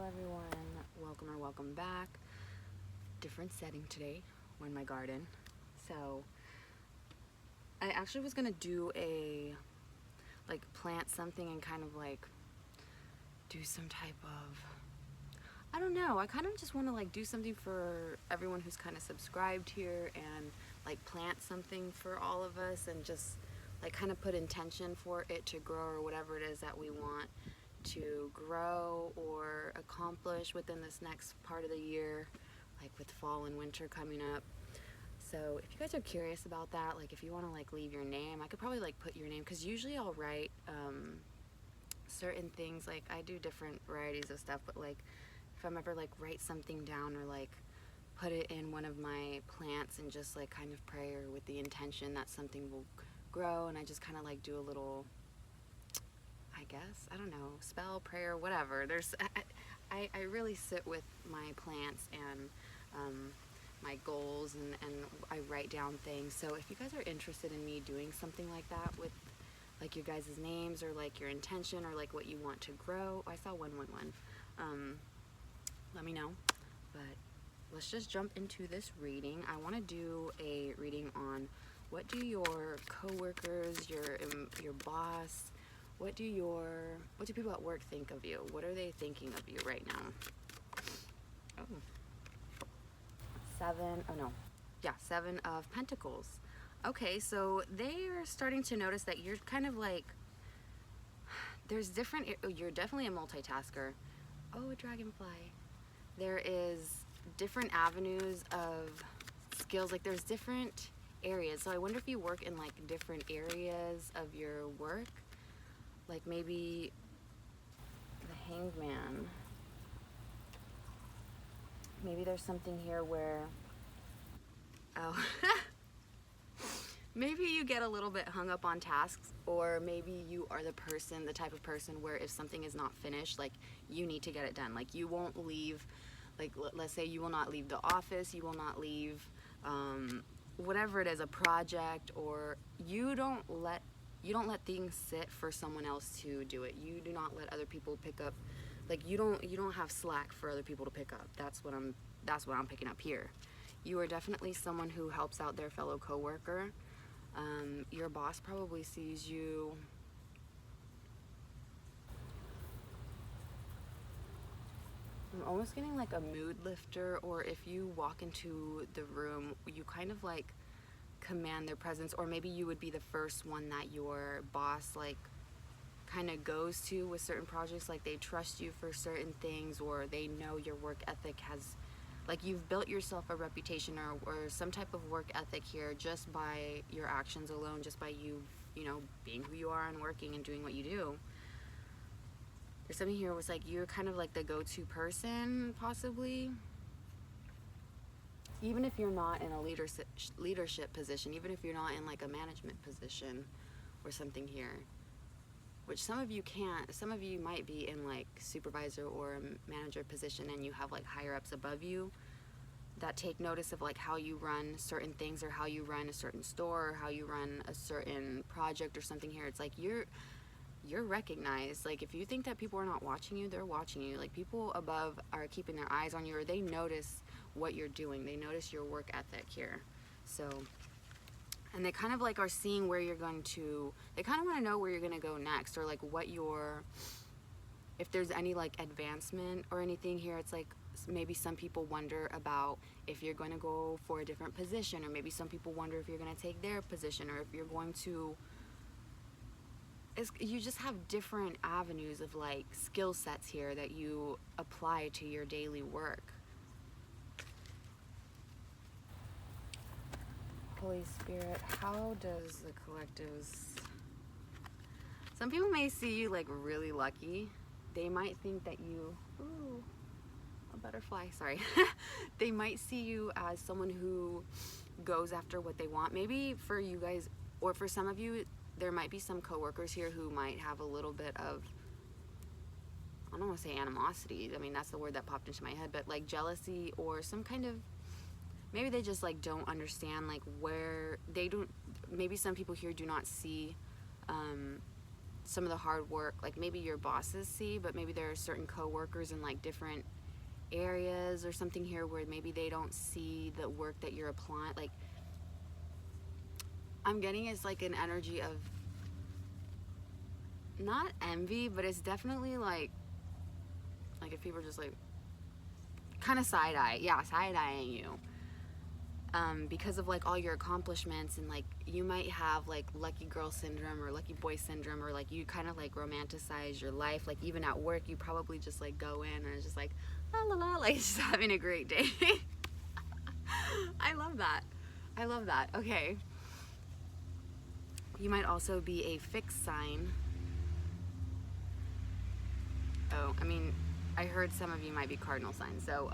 everyone, welcome or welcome back. Different setting today. We're in my garden. So I actually was gonna do a plant something and kind of do some type of, I don't know, I kind of just want to do something for everyone who's kind of subscribed here and plant something for all of us and just kind of put intention for it to grow or whatever it is that we want to grow or accomplish within this next part of the year, with fall and winter coming up. So if you guys are curious about that, if you want to leave your name, I could probably put your name, because usually I'll write certain things. I do different varieties of stuff, but if I'm ever write something down or put it in one of my plants and just kind of pray or with the intention that something will grow, and I just kind of do a little, I guess, I don't know, spell, prayer, whatever. I really sit with my plants and my goals, and I write down things. So if you guys are interested in me doing something like that with your guys' names or your intention or what you want to grow, I saw 111. Let me know. But let's just jump into this reading. I want to do a reading on what do your coworkers, your boss, what do people at work think of you? What are they thinking of you right now? Oh. Seven of Pentacles. Okay, so they are starting to notice that you're kind of you're definitely a multitasker. Oh, a dragonfly. There is different avenues of skills, there's different areas. So I wonder if you work in different areas of your work. Maybe the Hanged Man. Maybe there's something here where, maybe you get a little bit hung up on tasks, or maybe you are the type of person where if something is not finished, you need to get it done. You won't leave, let's say you will not leave the office, you will not leave, whatever it is, a project, or you don't let things sit for someone else to do it. You do not let other people pick up, you don't have slack for other people to pick up. That's what I'm picking up here. You are definitely someone who helps out their fellow coworker. Your boss probably sees you. I'm almost getting a mood lifter, or if you walk into the room, you kind of command their presence, or maybe you would be the first one that your boss kind of goes to with certain projects. They trust you for certain things, or they know your work ethic has, you've built yourself a reputation or some type of work ethic here just by your actions alone, just by you being who you are and working and doing what you do. There's something here was you're kind of the go-to person, possibly. Even if you're not in a leadership position, even if you're not in a management position or something here, which some of you can't. Some of you might be in supervisor or a manager position, and you have higher ups above you that take notice of how you run certain things, or how you run a certain store, or how you run a certain project or something here. It's you're recognized. If you think that people are not watching you, they're watching you. People above are keeping their eyes on you, or they notice what you're doing. They notice your work ethic here. So, and they kind of are seeing where you're going to, they kind of want to know where you're going to go next, or what if there's any advancement or anything here. It's maybe some people wonder about if you're going to go for a different position, or maybe some people wonder if you're going to take their position, or if you're going to, you just have different avenues of skill sets here that you apply to your daily work. Holy Spirit, how does the collectives... Some people may see you really lucky. They might think that you... Ooh, a butterfly, sorry. They might see you as someone who goes after what they want. Maybe for you guys, or for some of you, there might be some coworkers here who might have a little bit of, I don't want to say animosity. I mean, that's the word that popped into my head, but jealousy, or some kind of, maybe they just don't understand where they don't, maybe some people here do not see some of the hard work, like maybe your bosses see, but maybe there are certain coworkers in like different areas or something here where maybe they don't see the work that you're applying. Like, I'm getting it's like an energy of not envy, but it's definitely like if people are just like kind of side-eye, yeah, side-eyeing you, because of like all your accomplishments, and like you might have like lucky girl syndrome or lucky boy syndrome, or like you kind of like romanticize your life. Like even at work, you probably just like go in and it's just like la la la, like just having a great day. I love that. I love that. Okay. You might also be a fixed sign. Oh, I mean, I heard some of you might be cardinal signs. So,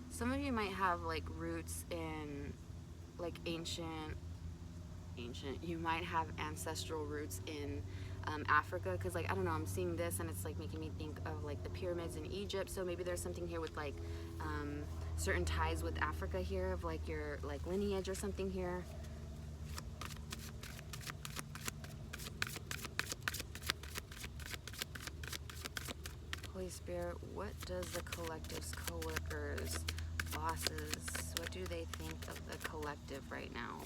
some of you might have like roots in like ancient, you might have ancestral roots in Africa, because like I don't know, I'm seeing this and it's like making me think of like the pyramids in Egypt. So maybe there's something here with like certain ties with Africa here, of like your like lineage or something here. Holy Spirit, what does the collective's coworkers, bosses, what do they think of the collective right now?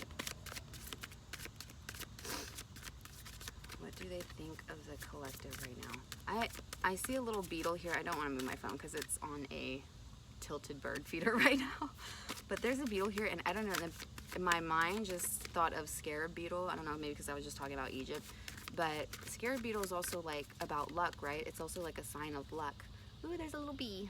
What do they think of the collective right now? I see a little beetle here. I don't want to move my phone because it's on a tilted bird feeder right now. But there's a beetle here, and I don't know, my mind just thought of scarab beetle. I don't know, maybe because I was just talking about Egypt. But scarab beetle is also like about luck, right? It's also like a sign of luck. Ooh, there's a little bee.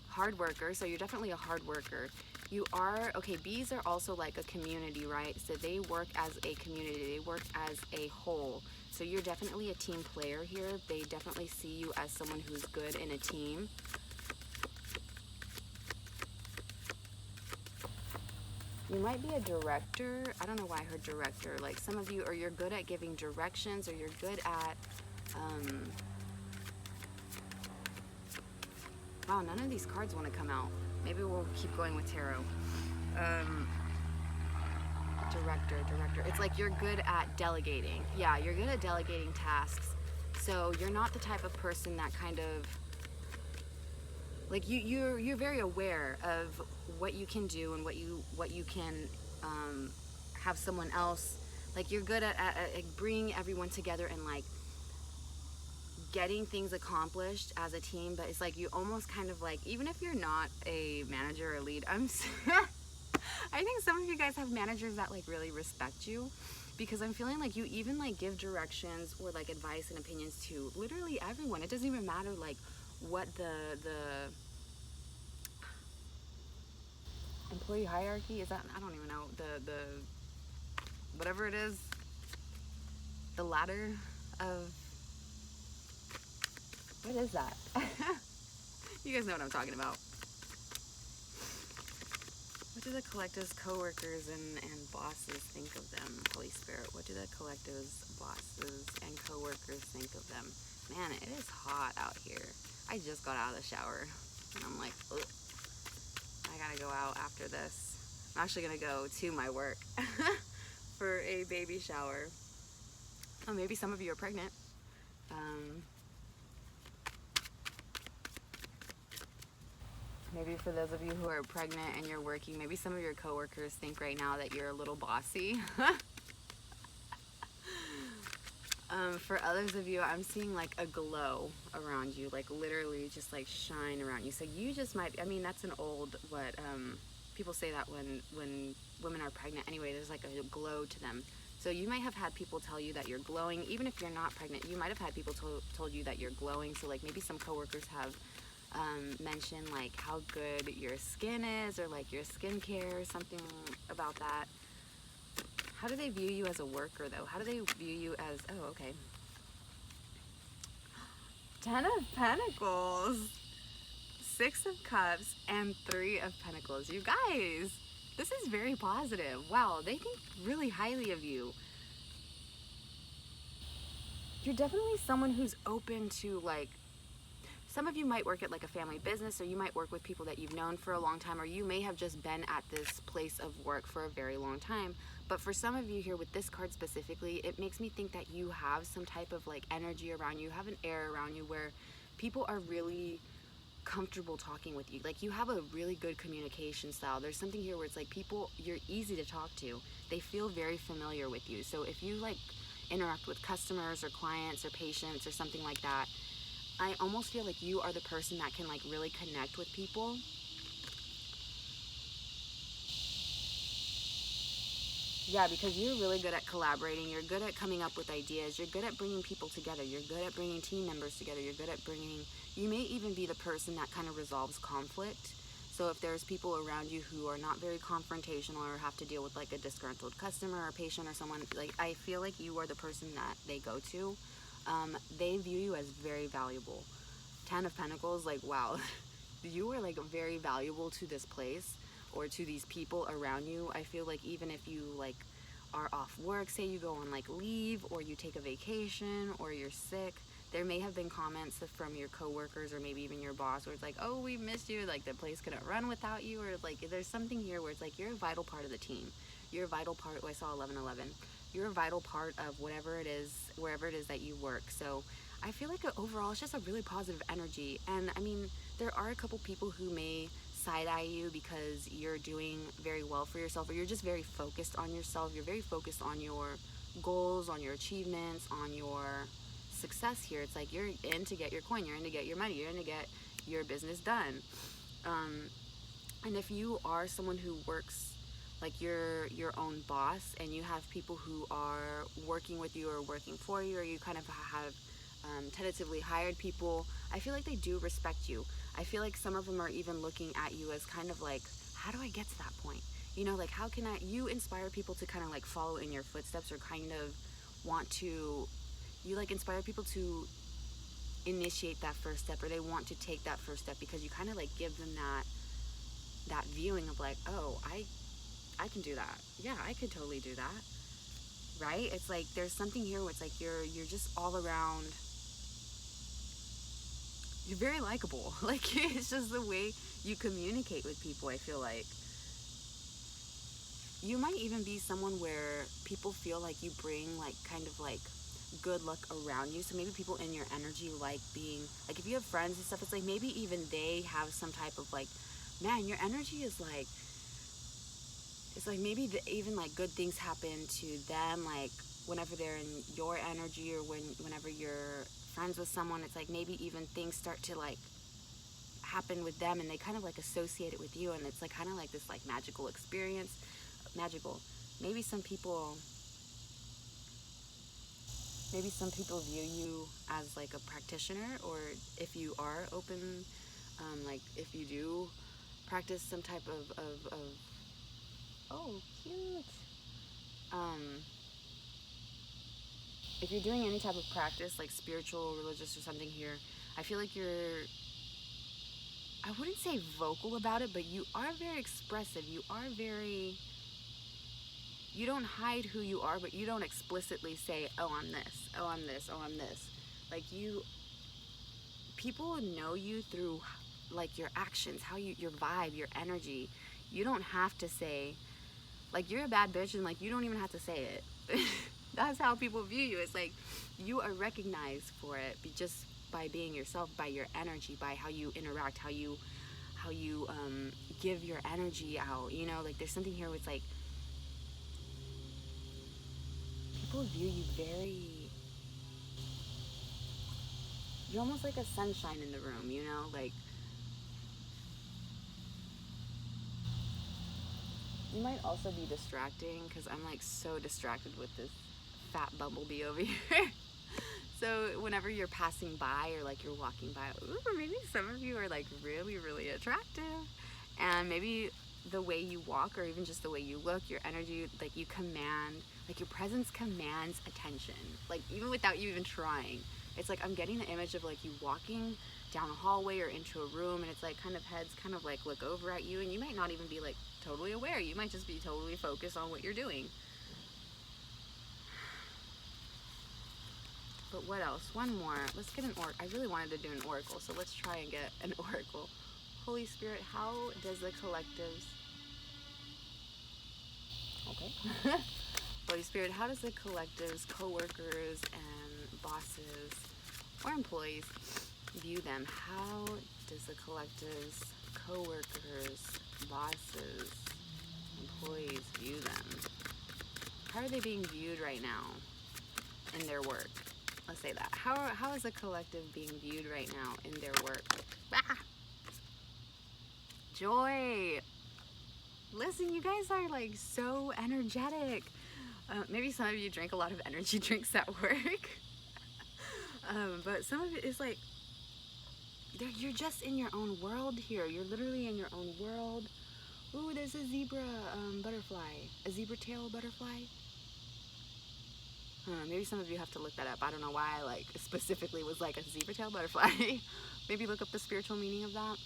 Hard worker, so you're definitely a hard worker. You are, okay, bees are also like a community, right? So they work as a community, they work as a whole. So you're definitely a team player here. They definitely see you as someone who's good in a team. You might be a director. I don't know why I heard director. Like some of you, or you're good at giving directions, or you're good at, wow, none of these cards want to come out. Maybe we'll keep going with tarot. Director. It's like you're good at delegating. Yeah, you're good at delegating tasks. So you're not the type of person that kind of, like you're very aware of what you can do and what you can have someone else, like you're good at bringing everyone together and like getting things accomplished as a team. But it's like you almost kind of like, even if you're not a manager or lead, I think some of you guys have managers that like really respect you, because I'm feeling like you even like give directions or like advice and opinions to literally everyone. It doesn't even matter like what the employee hierarchy is, that I don't even know, the whatever it is, the ladder of, what is that? You guys know what I'm talking about. What do the collective's coworkers and bosses think of them? Holy Spirit, what do the collective's bosses and coworkers think of them? Man, it is hot out here. I just got out of the shower and I'm like, ugh. I gotta go out after this. I'm actually gonna go to my work for a baby shower. Oh, maybe some of you are pregnant. Maybe for those of you who are pregnant and you're working, maybe some of your coworkers think right now that you're a little bossy. For others of you, I'm seeing like a glow around you, like literally just like shine around you. So you just might, I mean, that's an old, what, people say that when women are pregnant anyway, there's like a glow to them. So you might have had people tell you that you're glowing. Even if you're not pregnant, you might have had people told you that you're glowing. So like maybe some coworkers have mentioned like how good your skin is, or like your skincare, or something about that. How do they view you as a worker though? How do they view you as, oh, okay. 10 of Pentacles, 6 of Cups, and 3 of Pentacles. You guys, this is very positive. Wow, they think really highly of you. You're definitely someone who's open to like, some of you might work at like a family business, or you might work with people that you've known for a long time, or you may have just been at this place of work for a very long time. But for some of you here with this card specifically, it makes me think that you have some type of like energy around you, have an air around you where people are really comfortable talking with you. Like you have a really good communication style. There's something here where it's like people, you're easy to talk to. They feel very familiar with you. So if you like interact with customers or clients or patients or something like that, I almost feel like you are the person that can like really connect with people. Yeah, because you're really good at collaborating, you're good at coming up with ideas, you're good at bringing people together, you're good at bringing team members together, you're good at bringing, you may even be the person that kind of resolves conflict. So if there's people around you who are not very confrontational or have to deal with like a disgruntled customer or patient or someone, like I feel like you are the person that they go to. They view you as very valuable. 10 of Pentacles, like wow, you are like very valuable to this place or to these people around you. I feel like even if you like are off work, say you go on like leave or you take a vacation or you're sick, there may have been comments from your coworkers or maybe even your boss where it's like, oh, we missed you, like the place couldn't run without you, or like there's something here where it's like you're a vital part of the team. You're a vital part. Oh, I saw 1111. You're a vital part of whatever it is, wherever it is that you work. So I feel like overall it's just a really positive energy. And I mean, there are a couple people who may side-eye you because you're doing very well for yourself, or you're just very focused on yourself. You're very focused on your goals, on your achievements, on your success here. It's like you're in to get your coin, you're in to get your money, you're in to get your business done. And if you are someone who works like you're your own boss and you have people who are working with you or working for you, or you kind of have tentatively hired people, I feel like they do respect you. I feel like some of them are even looking at you as kind of like, how do I get to that point? You know, like how can you inspire people to kind of like follow in your footsteps, or kind of want to, you like inspire people to initiate that first step, or they want to take that first step because you kind of like give them that viewing of like, oh, I can do that. Yeah, I could totally do that. Right? It's like there's something here where it's like you're just all around, you're very likable. Like it's just the way you communicate with people. I feel like you might even be someone where people feel like you bring like kind of like good luck around you. So maybe people in your energy like being like, if you have friends and stuff, it's like maybe even they have some type of like, man, your energy is like, it's like maybe even like good things happen to them, like whenever they're in your energy, or whenever you're friends with someone, it's like maybe even things start to like happen with them and they kind of like associate it with you, and it's like kind of like this like magical experience. Magical. Maybe some people view you as like a practitioner, or if you are open, like if you do practice some type of oh, cute. If you're doing any type of practice, like spiritual, religious, or something here, I feel like you're, I wouldn't say vocal about it, but you are very expressive. You are very, you don't hide who you are, but you don't explicitly say, oh, I'm this, oh, I'm this, oh, I'm this. Like people know you through like your actions, how your vibe, your energy. You don't have to say, like, you're a bad bitch, and like you don't even have to say it. That's how people view you. It's like you are recognized for it just by being yourself, by your energy, by how you interact, how you give your energy out. You know, like there's something here where it's like people view you very, you're almost like a sunshine in the room, you know, like you might also be distracting, because I'm like so distracted with this fat bumblebee over here. So whenever you're passing by, or like you're walking by, ooh, maybe some of you are like really, really attractive, and maybe the way you walk, or even just the way you look, your energy, like you command, like your presence commands attention, like even without you even trying. It's like I'm getting the image of like you walking down a hallway or into a room, and it's like kind of heads kind of like look over at you, and you might not even be like totally aware. You might just be totally focused on what you're doing. But what else? One more. Let's get an oracle. I really wanted to do an oracle, so let's try and get an oracle. Holy Spirit, how does the collectives... Okay. Holy Spirit, how does the collectives, coworkers, and bosses or employees view them? How does the collectives, coworkers, bosses, employees view them? How are they being viewed right now in their work? Let's say that. How is the collective being viewed right now in their work? Ah! Joy! Listen, you guys are like so energetic. Maybe some of you drink a lot of energy drinks at work. But some of it is like, you're just in your own world here. You're literally in your own world. Ooh, there's a zebra butterfly. A zebra tail butterfly. Maybe some of you have to look that up. I don't know why I like specifically was like a zebra tail butterfly. Maybe look up the spiritual meaning of that.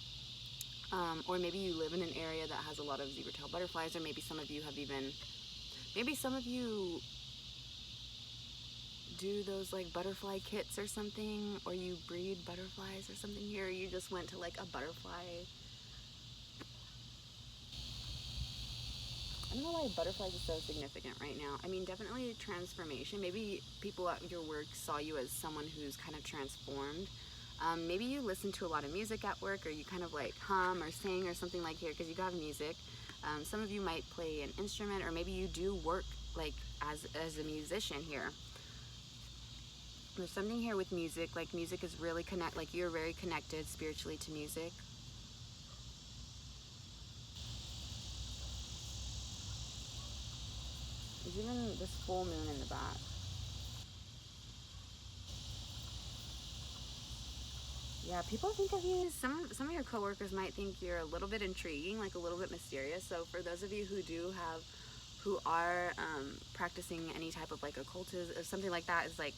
Or maybe you live in an area that has a lot of zebra tail butterflies, or maybe some of you have even, maybe some of you do those like butterfly kits or something, or you breed butterflies or something here, or you just went to like a butterfly. I don't know why butterflies are so significant right now. I mean, definitely transformation. Maybe people at your work saw you as someone who's kind of transformed. Maybe you listen to a lot of music at work, or you kind of like hum or sing or something like here because you have music. Some of you might play an instrument, or maybe you do work like as a musician here. There's something here with music, like music is really like you're very connected spiritually to music. There's even this full moon in the back. Yeah, people think of you, some of your coworkers might think you're a little bit intriguing, like a little bit mysterious. So for those of you who are practicing any type of like occultism or something like that, is like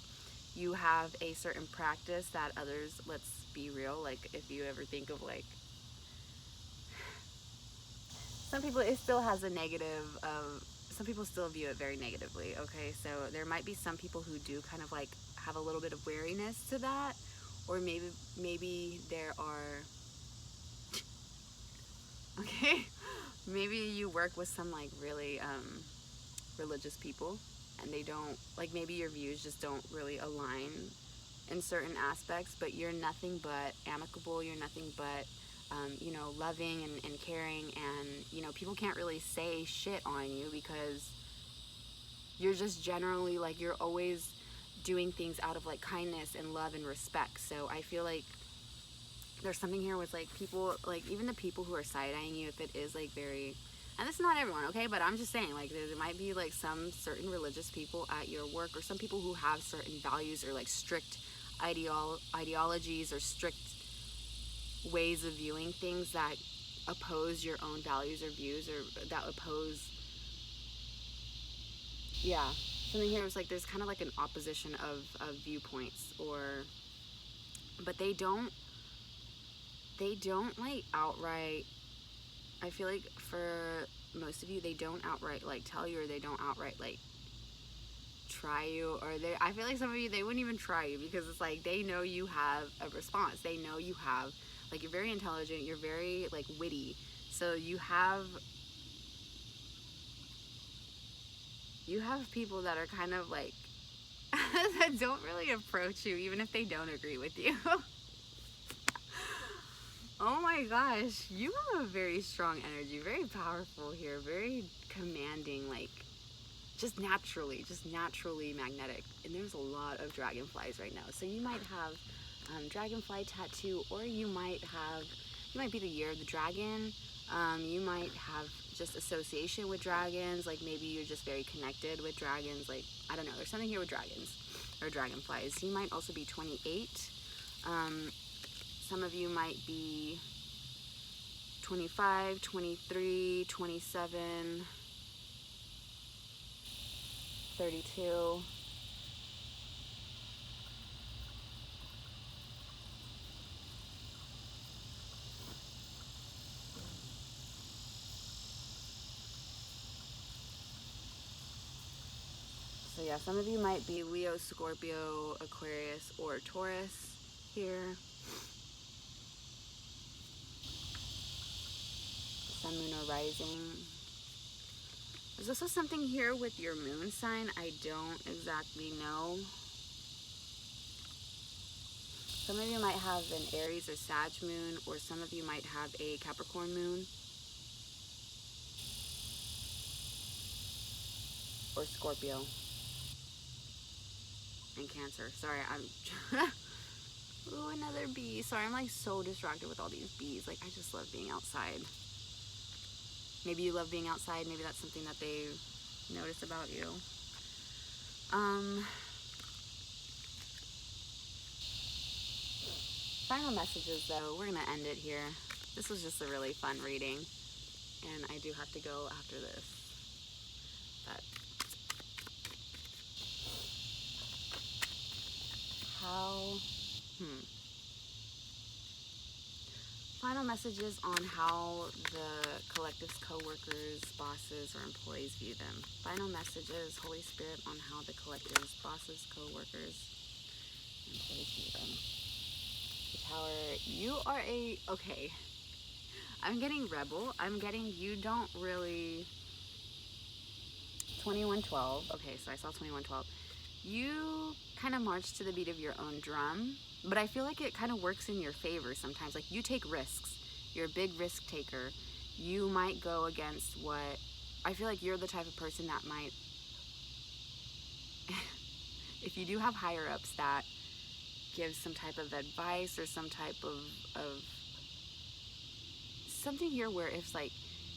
you have a certain practice that others, let's be real, like if you ever think of like, some people, it still has a negative, some people still view it very negatively, okay? So there might be some people who do kind of like have a little bit of wariness to that, or maybe there are, okay, maybe you work with some like really religious people, and they don't, like maybe your views just don't really align in certain aspects, but you're nothing but amicable, you're nothing but you know, loving and caring, and you know, people can't really say shit on you because you're just generally like, you're always doing things out of like kindness and love and respect. So I feel like there's something here with like people, like even the people who are side-eyeing you, if it is like very, and this is not everyone, okay, but I'm just saying, like there might be like some certain religious people at your work, or some people who have certain values or like strict ideologies or strict ways of viewing things that oppose your own values or views, or that oppose, yeah, something here is like there's kind of like an opposition of viewpoints, or, but they don't like outright, I feel like for most of you, they don't outright like tell you, or they don't outright like try you, or I feel like some of you, they wouldn't even try you because it's like they know you have a response. They know you have, like, you're very intelligent, you're very like witty, so you have people that are kind of like that don't really approach you even if they don't agree with you. Oh my gosh, you have a very strong energy, very powerful here, very commanding, like just naturally magnetic. And there's a lot of dragonflies right now, so you might have dragonfly tattoo, or you might be the year of the dragon. You might have just association with dragons, like maybe you're just very connected with dragons, like I don't know, there's something here with dragons or dragonflies. You might also be 28. Some of you might be 25, 23, 27, 32. So yeah, some of you might be Leo, Scorpio, Aquarius, or Taurus here. Sun, moon, or rising. There's also something here with your moon sign. I don't exactly know. Some of you might have an Aries or Sag moon, or some of you might have a Capricorn moon. Or Scorpio. And Cancer. Sorry, I'm... Ooh, another bee. Sorry, I'm like so distracted with all these bees. Like, I just love being outside. Maybe you love being outside. Maybe that's something that they notice about you. Final messages, though. We're gonna end it here. This was just a really fun reading, and I do have to go after this. But how? Final messages on how the collective's co-workers, bosses, or employees view them. Final messages, Holy Spirit, on how the collective's bosses, co-workers, employees view them. The Tower, you are a... Okay. I'm getting rebel. I'm getting you don't really... 2112. Okay, so I saw 2112. You kind of march to the beat of your own drum, but I feel like it kind of works in your favor sometimes. Like, you take risks. You're a big risk taker. You might go against what... I feel like you're the type of person that might... if you do have higher-ups that give some type of advice or some type of something here where if, like,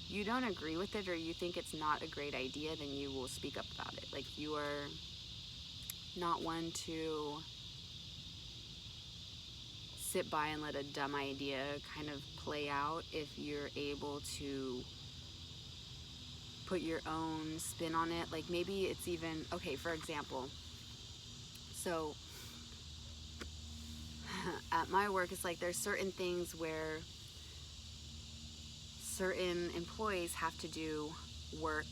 you don't agree with it or you think it's not a great idea, then you will speak up about it. Like, you are not one to sit by and let a dumb idea kind of play out. If you're able to put your own spin on it, like maybe it's even, okay, for example, so at my work, it's like there's certain things where certain employees have to do work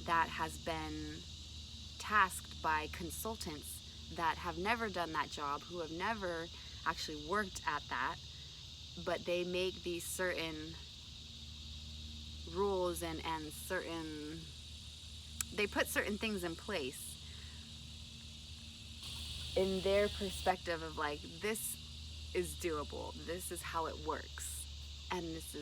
that has been tasked by consultants that have never done that job, who have never actually worked at that, but they make these certain rules and certain, they put certain things in place in their perspective of like, this is doable, this is how it works, and this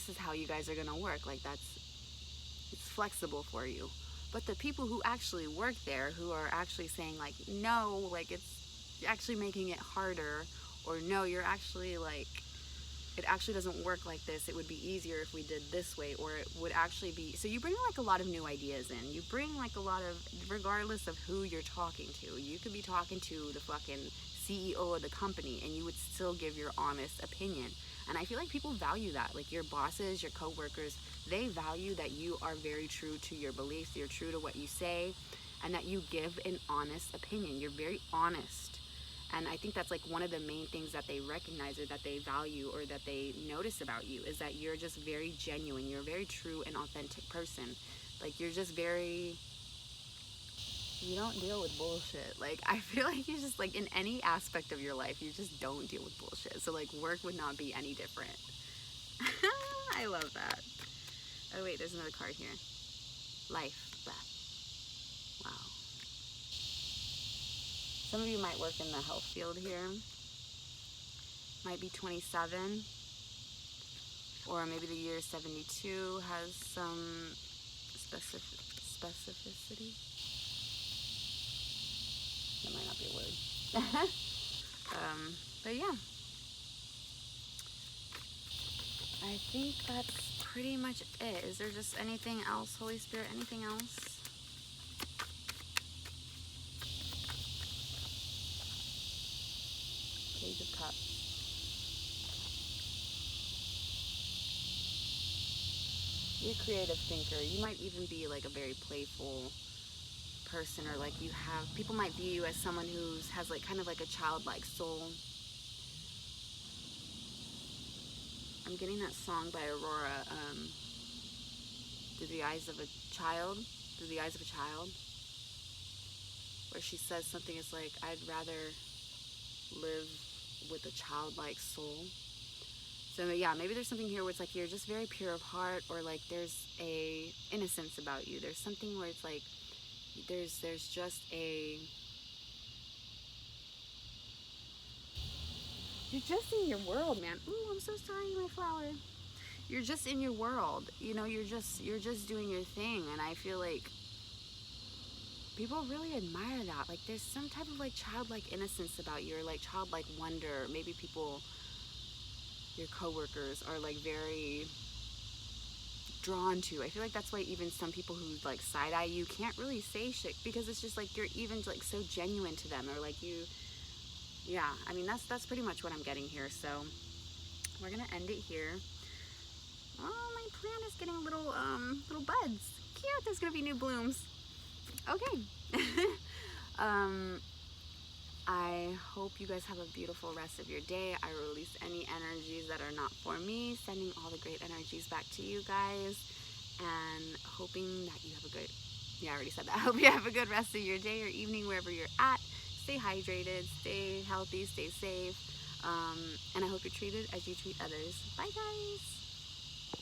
is how you guys are gonna work. Like, it's flexible for you. But the people who actually work there, who are actually saying like, no, like it's actually making it harder, or no, you're actually like, it actually doesn't work like this, it would be easier if we did this way, or it would actually be, so you bring like a lot of new ideas in. You bring like a lot of, regardless of who you're talking to, you could be talking to the fucking CEO of the company and you would still give your honest opinion. And I feel like people value that. Like, your bosses, your co-workers, they value that you are very true to your beliefs, you're true to what you say, and that you give an honest opinion. You're very honest. And I think that's like one of the main things that they recognize or that they value or that they notice about you, is that you're just very genuine. You're a very true and authentic person. Like, you're just very... you don't deal with bullshit. Like, I feel like you just, like, in any aspect of your life, you just don't deal with bullshit. So, like, work would not be any different. I love that. Oh, wait, there's another card here. Life, breath. Wow. Some of you might work in the health field here. Might be 27. Or maybe the year 72 has some specificity. That might not be a word. But yeah. I think that's pretty much it. Is there just anything else, Holy Spirit? Anything else? Page of Cups. You're a creative thinker. You might even be like a very playful person, or like you have, people might view you as someone who has like kind of like a childlike soul. I'm getting that song by Aurora, Through the Eyes of a Child. Through the Eyes of a Child. where she says something is like, I'd rather live with a childlike soul. So yeah, maybe there's something here where it's like you're just very pure of heart, or like there's a innocence about you. There's something where it's like there's just a, you're just in your world, man. Ooh, I'm so sorry, my flower. You're just in your world, you know. You're just doing your thing, and I feel like people really admire that. Like there's some type of like childlike innocence about you, or like childlike wonder. Maybe people, your coworkers, are like very drawn to. I feel like that's why even some people who like side eye you can't really say shit, because it's just like you're even like so genuine to them, or like you, yeah. I mean that's pretty much what I'm getting here. So we're gonna end it here. Oh, my plant is getting little buds. Cute. There's gonna be new blooms. Okay. I hope you guys have a beautiful rest of your day. I release any energies that are not for me, sending all the great energies back to you guys, and hoping that you have a good, yeah, I already said that. I hope you have a good rest of your day or evening wherever you're at. Stay hydrated, stay healthy, stay safe, and I hope you're treated as you treat others. Bye, guys.